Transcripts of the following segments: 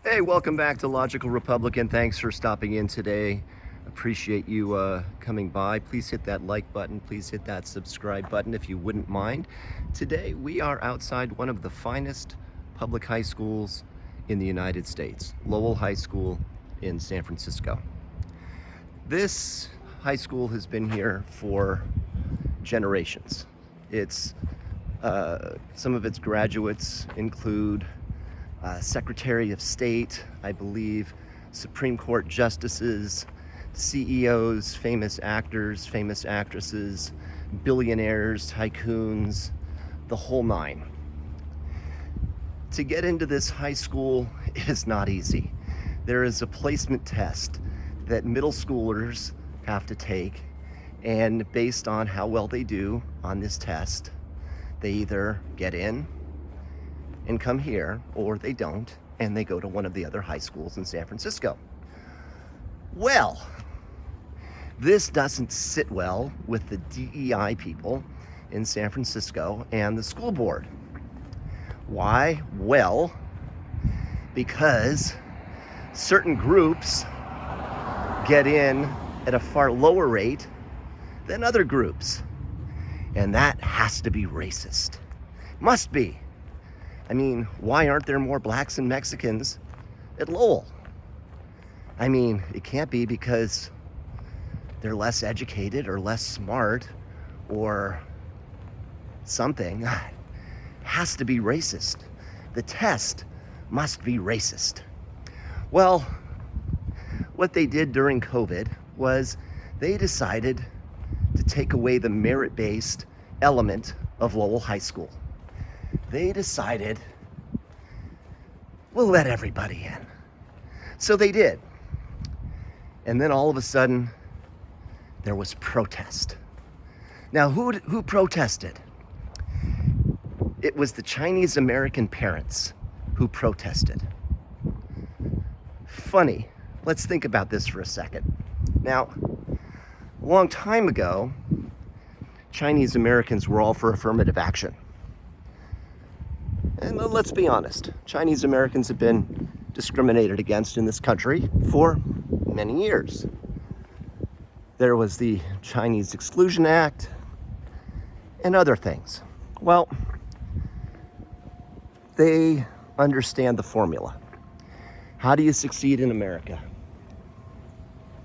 Hey, welcome back to Logical Republican. Thanks for stopping in today. Appreciate you coming by. Please hit that like button. Please hit that subscribe button if you wouldn't mind. Today we are outside one of the finest public high schools in the United States, Lowell High School in San Francisco. This high school has been here for generations. It's some of its graduates include Secretary of State, I believe, Supreme Court justices, CEOs, famous actors, famous actresses, billionaires, tycoons, the whole nine. To get into this high school is not easy. There is a placement test that middle schoolers have to take, and based on how well they do on this test, they either get in and come here, or they don't, and they go to one of the other high schools in San Francisco. Well, this doesn't sit well with the DEI people in San Francisco and the school board. Why? Well, because certain groups get in at a far lower rate than other groups, and that has to be racist. Must be. I mean, why aren't there more blacks and Mexicans at Lowell? I mean, it can't be because they're less educated or less smart or something. It has to be racist. The test must be racist. Well, what they did during COVID was they decided to take away the merit-based element of Lowell High School. They decided, we'll let everybody in. So they did. And then all of a sudden, there was protest. Now, who protested? It was the Chinese American parents who protested. Funny. Let's think about this for a second. Now, a long time ago, Chinese Americans were all for affirmative action. And let's be honest, Chinese Americans have been discriminated against in this country for many years. There was the Chinese Exclusion Act and other things. Well, they understand the formula. How do you succeed in America?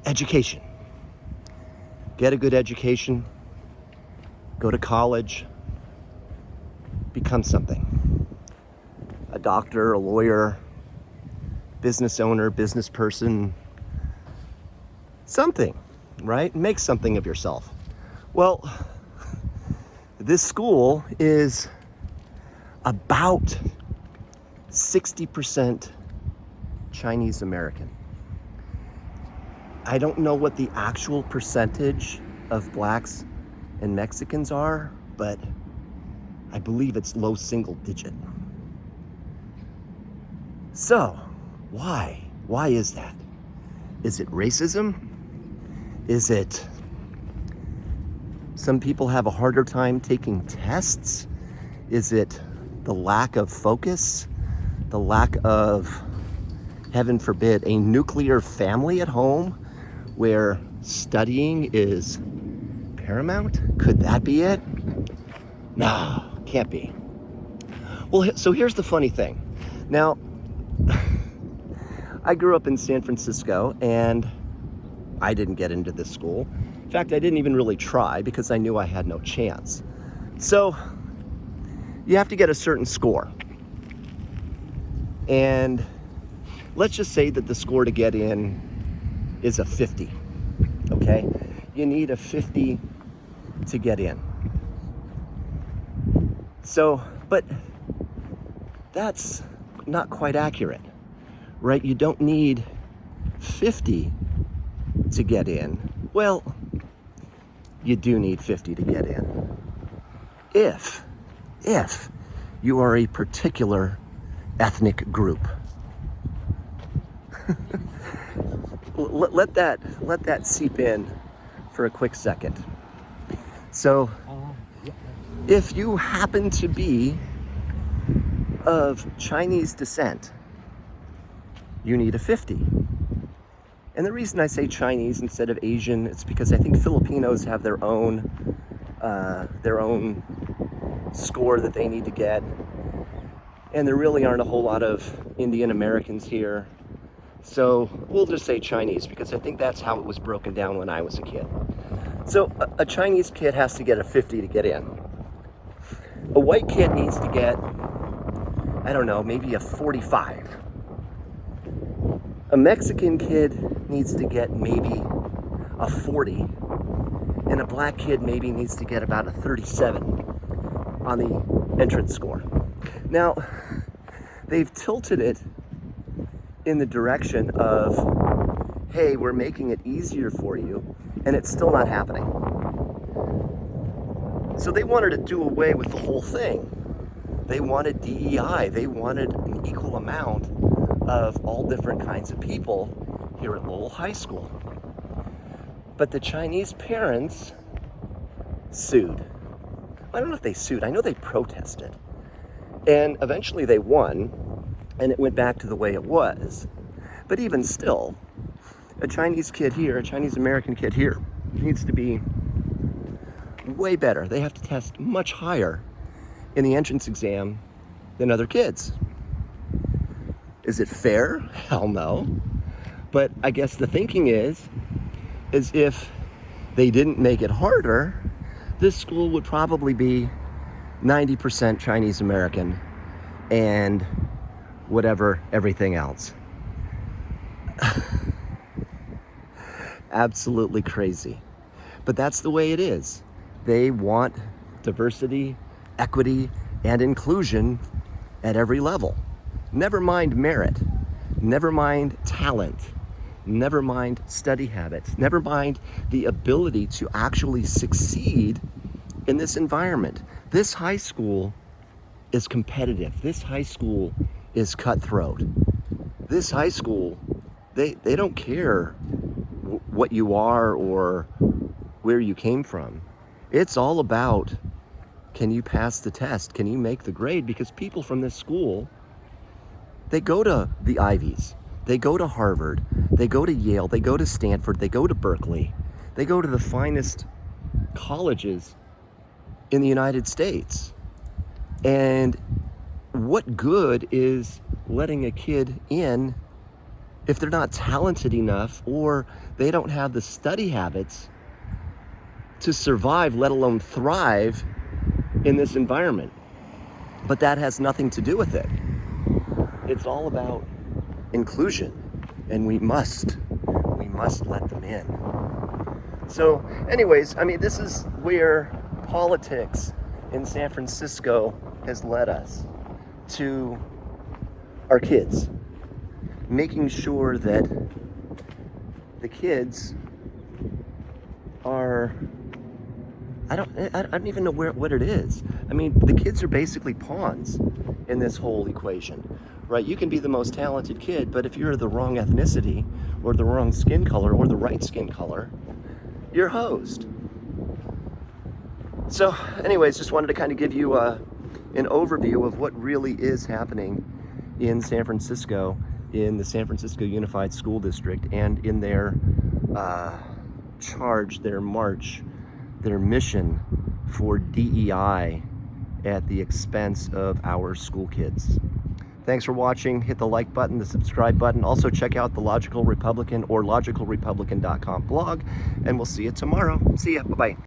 Education. Get a good education, go to college, become something. A doctor, a lawyer, business owner, business person, something, right? Make something of yourself. Well, this school is about 60% Chinese American. I don't know what the actual percentage of blacks and Mexicans are, but I believe it's low single digit. So, why? Why is that? Is it racism? Is it some people have a harder time taking tests? Is it the lack of focus? The lack of, heaven forbid, a nuclear family at home where studying is paramount? Could that be it? No, can't be. Well, so here's the funny thing. Now, I grew up in San Francisco and I didn't get into this school. In fact, I didn't even really try because I knew I had no chance. So you have to get a certain score. And let's just say that the score to get in is a 50, okay? You need a 50 to get in. So, but that's not quite accurate, right? You don't need 50 to get in. Well, you do need 50 to get in. If you are a particular ethnic group. Let that seep in for a quick second. So, if you happen to be of Chinese descent, you need a 50. And the reason I say Chinese instead of Asian, it's because I think Filipinos have their own score that they need to get. And there really aren't a whole lot of Indian Americans here. So we'll just say Chinese, because I think that's how it was broken down when I was a kid. So a Chinese kid has to get a 50 to get in. A white kid needs to get, I don't know, maybe a 45. A Mexican kid needs to get maybe a 40. And a black kid maybe needs to get about a 37 on the entrance score. Now, they've tilted it in the direction of, hey, we're making it easier for you, and it's still not happening. So they wanted to do away with the whole thing. They wanted DEI. They wanted an equal amount of all different kinds of people here at Lowell High School. But the Chinese parents sued. I don't know if they sued. I know they protested. And eventually they won, and it went back to the way it was. But even still, a Chinese kid here, a Chinese American kid here, needs to be way better. They have to test much higher in the entrance exam than other kids. Is it fair? Hell no. But I guess the thinking is if they didn't make it harder, this school would probably be 90% Chinese American and whatever, everything else. Absolutely crazy. But that's the way it is. They want diversity, equity, and inclusion at every level. Never mind merit, never mind talent, never mind study habits, never mind the ability to actually succeed in this environment. This high school is competitive. This high school is cutthroat. This high school, they don't care what you are or where you came from. It's all about, can you pass the test? Can you make the grade? Because people from this school, they go to the Ivies, they go to Harvard, they go to Yale, they go to Stanford, they go to Berkeley, they go to the finest colleges in the United States. And what good is letting a kid in if they're not talented enough or they don't have the study habits to survive, let alone thrive in this environment? But that has nothing to do with it. It's all about inclusion, and we must let them in. So anyways, I mean, this is where politics in San Francisco has led us, to our kids, making sure that the kids are, I don't even know what it is. I mean, the kids are basically pawns in this whole equation, right? You can be the most talented kid, but if you're the wrong ethnicity or the wrong skin color or the right skin color, you're hosed. So anyways, just wanted to kind of give you an overview of what really is happening in San Francisco, in the San Francisco Unified School District, and in their charge, their march, their mission for DEI at the expense of our school kids. Thanks for watching. Hit the like button, the subscribe button. Also check out the Logical Republican or logicalrepublican.com blog, and we'll see you tomorrow. See ya. Bye-bye.